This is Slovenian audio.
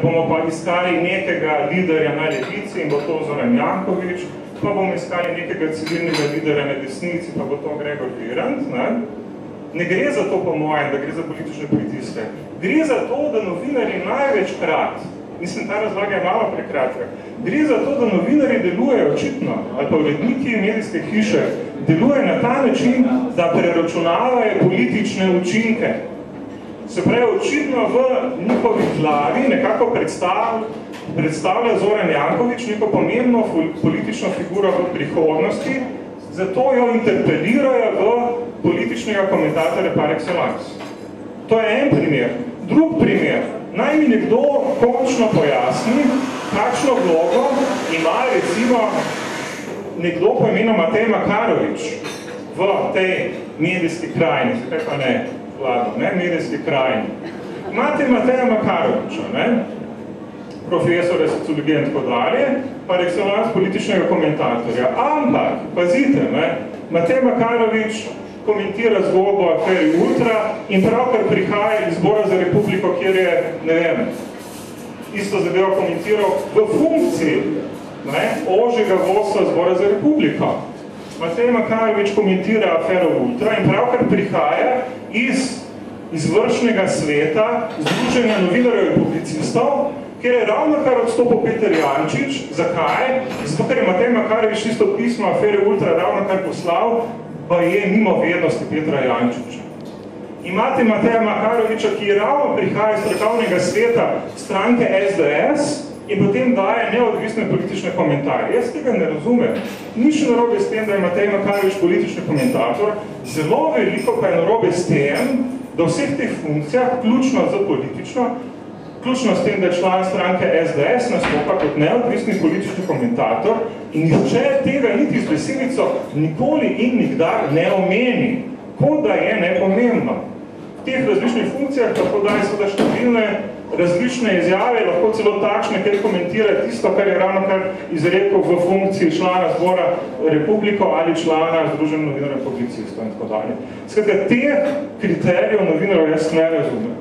bomo pa iskali nekega liderja na levici in bo to Zoran Janković, pa bomo iskali nekega civilnega liderja na desnici, pa bo to Gregor Virant. Ne gre za to, po mojem, da gre za politične pritiske. Gre za to, da novinarji največkrat, mislim, ta razlaga je malo prekratka, gre za to, da novinarji delujejo očitno, ali pa uredniki medijske hiše, delujejo na ta način, da preračunavajo politične učinke. Se pravi, očitno v njihovi glavi nekako predstavlja Zoran Janković neko pomembno politično figuro v prihodnosti, zato jo interpelirajo v političnega komentatorja par excellence. To je en primer. Drug primer. Naj mi nekdo končno pojasni, kakšno vlogo ima recimo nekdo po imenu Matej Makarovič v tej medijski krajini, zakaj pa ne, Vlado, ne, medijski krajini. Imate Mateja Makaroviča, ne, profesora sociologije in tako dalje, par excellence političnega komentatorja. Ampak, pazite, ne, Matej Makarovič komentira zgodbo aferi Ultra in pravkar prihaja iz Zbora za Republiko, kjer je, ne vem, isto zadevo komentiral v funkciji ožjega vodstva Zbora za Republiko. Matej Makarovič komentira afero Ultra in pravkar prihaja iz izvršnega sveta Združenja novinarjev in publicistov, kjer je ravno kar odstopil Peter Jančič. Zakaj? Zato, ker je Matej Makarovič isto pismo afere Ultra ravno kar poslal, pa je mimo vednosti Petra Jančiča. Imate Mateja Makaroviča, ki ravno prihaja iz strokovnega sveta stranke SDS in potem daje neodvisne politične komentarje. Jaz tega ne razumem. Nič narobe s tem, da je Matej Makarovič politični komentator, zelo veliko pa je narobe s tem, da v vseh teh funkcijah, ključno za politično, ključno s tem, da je član stranke SDS nastopa kot neodvisni politični komentator in nihče tega niti z besedico nikoli in nikdar ne omeni, kot da je nepomembno. V teh različnih funkcijah lahko daje seveda številne različne izjave, lahko celo takšne, ker komentira tisto, kar je ravno kar izrekel v funkciji člana Zbora Republiko ali člana Združenja novinarjev publicistov in tako dalje. Skratka, teh kriterijev novinarjev jaz ne razumem.